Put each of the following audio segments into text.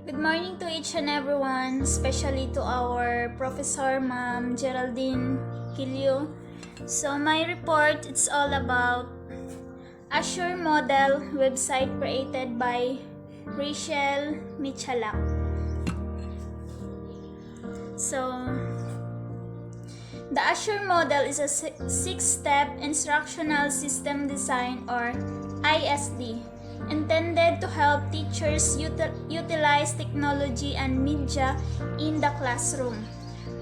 Good morning to each and everyone, especially to our Professor Ma'am Geraldine Hilio. So my report, it's all about Azure Model website created by Rachel Michalak. So the Azure Model is a six-step instructional system design, or ISD, intended to help teachers utilize technology and media in the classroom.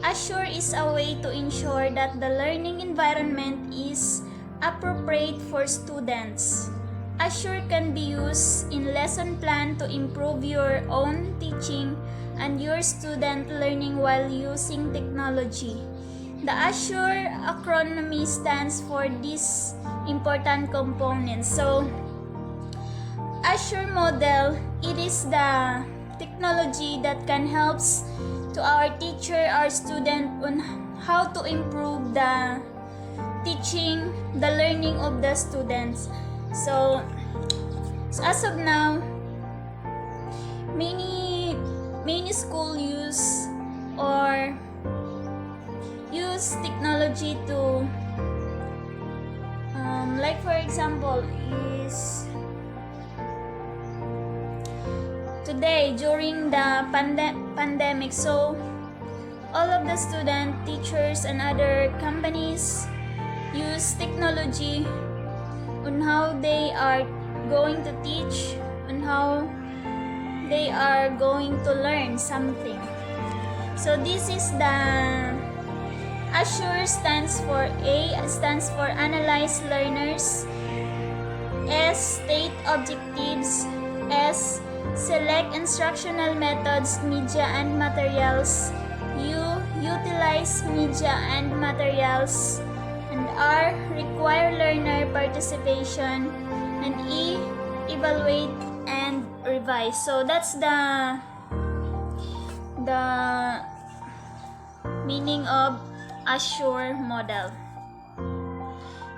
Azure is a way to ensure that the learning environment is appropriate for students. Azure can be used in lesson plan to improve your own teaching and your student learning while using technology. The Azure acronym stands for these important components. So, Azure Model, it is the technology that can help to our teacher, our student on how to improve the teaching, the learning of the students. So as of now, many school use technology to like for example is today during the pandemic, so all of the student, teachers, and other companies use technology on how they are going to teach, on how they are going to learn something. So this is the Azure stands for Analyze Learners, S, State Objectives, S, Select Instructional Methods, Media and Materials, U, Utilize Media and Materials, and R, Require Learner Participation, and E, Evaluate and Revise. So that's the meaning of Azure Model.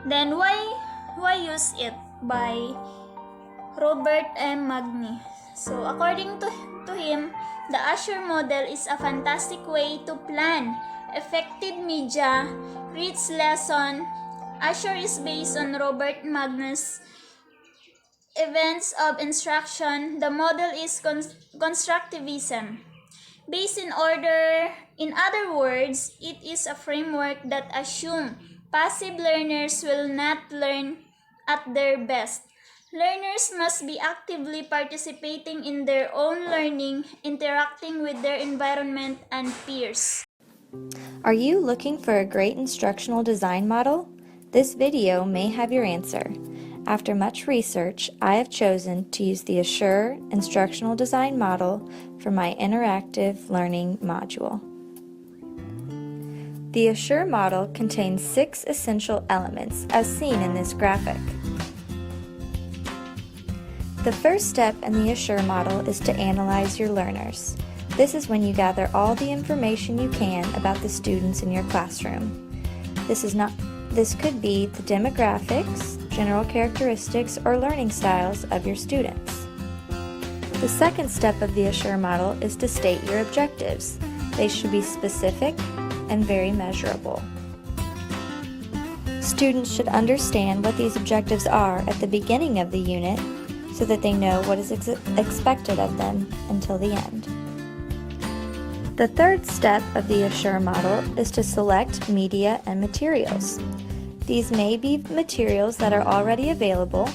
Then why use it? By Robert M. Magni. So according to him, the Azure Model is a fantastic way to plan effective media, rich lesson. Azure is based on Robert Magni's events of instruction. The model is constructivism. Based in order, in other words, it is a framework that assumes passive learners will not learn at their best. Learners must be actively participating in their own learning, interacting with their environment and peers. Are you looking for a great instructional design model? This video may have your answer. After much research, I have chosen to use the Azure Instructional Design Model for my interactive learning module. The Azure model contains 6 essential elements as seen in this graphic. The first step in the Azure model is to analyze your learners. This is when you gather all the information you can about the students in your classroom. This could be the demographics, general characteristics, or learning styles of your students. The second step of the Azure model is to state your objectives. They should be specific and very measurable. Students should understand what these objectives are at the beginning of the unit so that they know what is expected of them until the end. The third step of the Azure model is to select media and materials. These may be materials that are already available.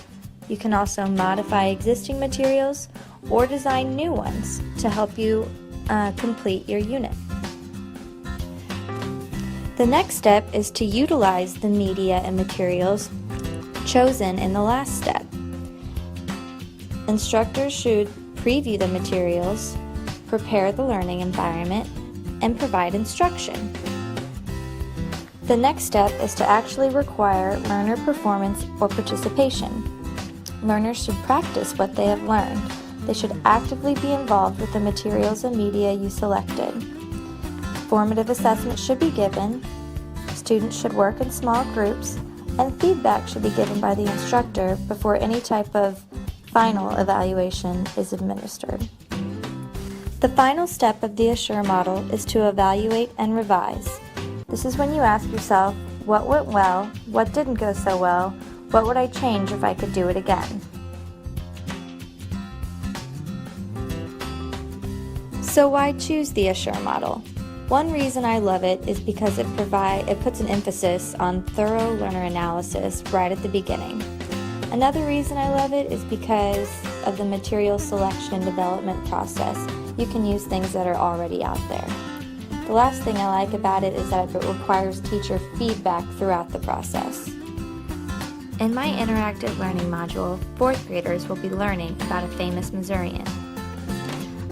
You can also modify existing materials or design new ones to help you complete your unit. The next step is to utilize the media and materials chosen in the last step. Instructors should preview the materials, prepare the learning environment, and provide instruction. The next step is to actually require learner performance or participation. Learners should practice what they have learned. They should actively be involved with the materials and media you selected. Formative assessment should be given. Students should work in small groups, and feedback should be given by the instructor before any type of final evaluation is administered. The final step of the Assure model is to evaluate and revise. This is when you ask yourself, what went well, what didn't go so well, what would I change if I could do it again? So why choose the Assure model? One reason I love it is because it puts an emphasis on thorough learner analysis right at the beginning. Another reason I love it is because of the material selection and development process. You can use things that are already out there. The last thing I like about it is that it requires teacher feedback throughout the process. In my interactive learning module, 4th graders will be learning about a famous Missourian.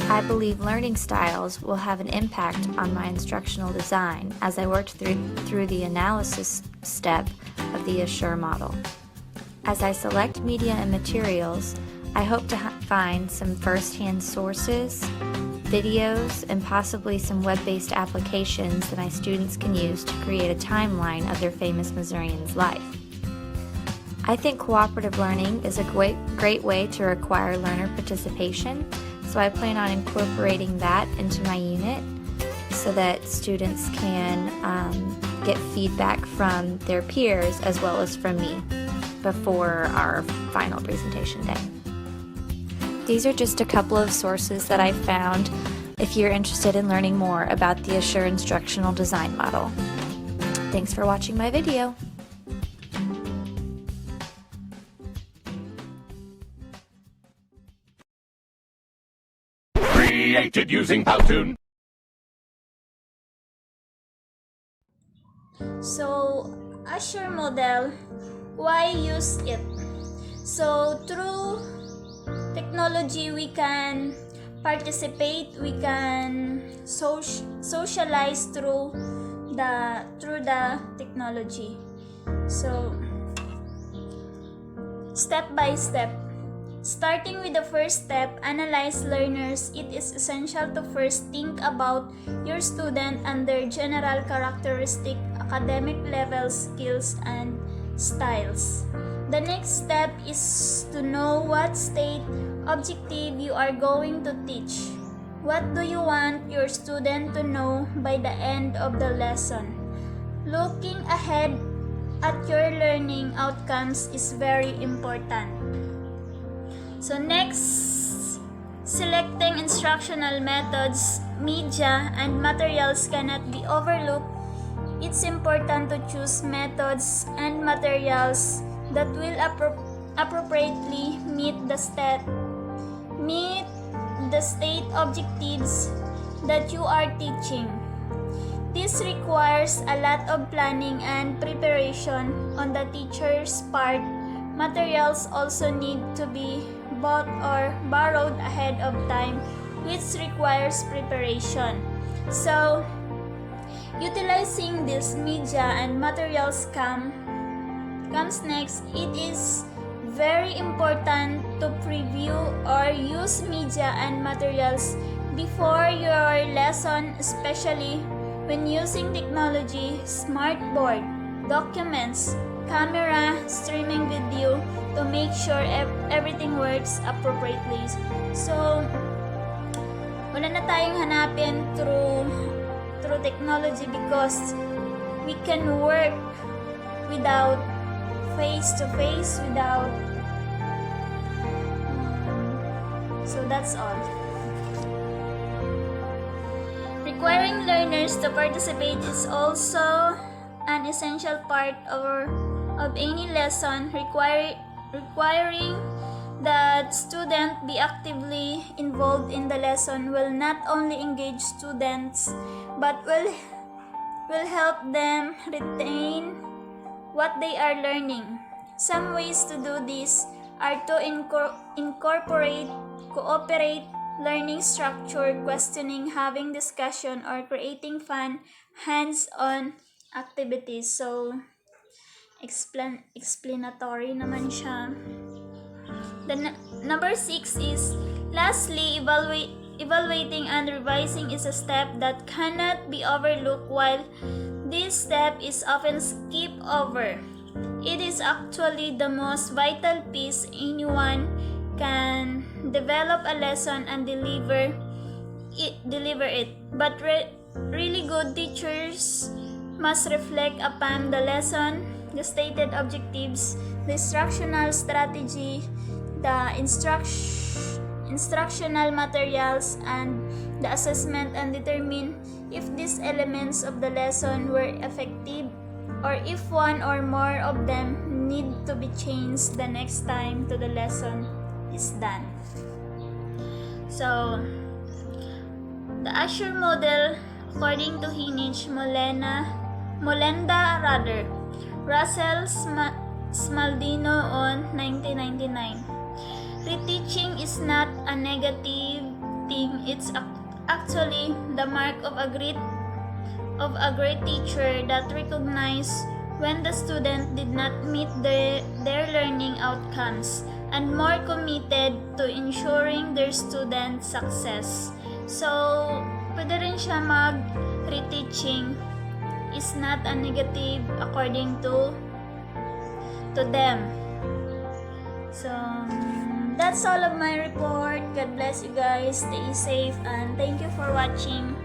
I believe learning styles will have an impact on my instructional design as I worked through the analysis step of the Assure model. As I select media and materials, I hope to find some first-hand sources, videos, and possibly some web-based applications that my students can use to create a timeline of their famous Missourian's life. I think cooperative learning is a great way to require learner participation, so I plan on incorporating that into my unit so that students can get feedback from their peers as well as from me before our final presentation day. These are just a couple of sources that I found if you're interested in learning more about the Assure instructional design model. Thanks for watching my video. Created using Powtoon. So, Assure model, why use it? So, through technology, we can participate, we can socialize through the technology. So, step by step. Starting with the first step, analyze learners. It is essential to first think about your student and their general characteristic, academic levels, skills, and styles. The next step is to know what state objective you are going to teach. What do you want your student to know by the end of the lesson? Looking ahead at your learning outcomes is very important. So next, selecting instructional methods, media, and materials cannot be overlooked. It's important to choose methods and materials that will appropriately meet the state objectives that you are teaching. This requires a lot of planning and preparation on the teacher's part. Materials also need to be bought or borrowed ahead of time, which requires preparation. So, utilizing this media and materials comes next. It is very important to preview or use media and materials before your lesson, especially when using technology, smartboard, documents, camera, streaming video to make sure everything works appropriately. So, wala na tayong hanapin through technology because we can work without face-to-face, without so that's all. Requiring learners to participate is also an essential part of any lesson. Requiring that student be actively involved in the lesson will not only engage students but will help them retain what they are learning. Some ways to do this are to incorporate cooperate learning structure, questioning, having discussion, or creating fun hands-on activities. So, explanatory naman siya. The number 6 is, lastly, evaluating and revising is a step that cannot be overlooked. While this step is often skipped over, it is actually the most vital piece. Anyone can develop a lesson and deliver deliver it. But really good teachers must reflect upon the lesson, the stated objectives, the instructional strategy, the instructional materials, and the assessment, and determine if these elements of the lesson were effective or if one or more of them need to be changed the next time the lesson is done. So, the Azure model, according to Hinich, Molenda, Russell Smaldino on 1999. Reteaching is not a negative thing, it's actually the mark of a great teacher that recognize when the student did not meet their learning outcomes and more committed to ensuring their student success. So, pwede rin siya mag-reteaching is not a negative according to them. So, that's all of my report. God bless you guys. Stay safe and thank you for watching.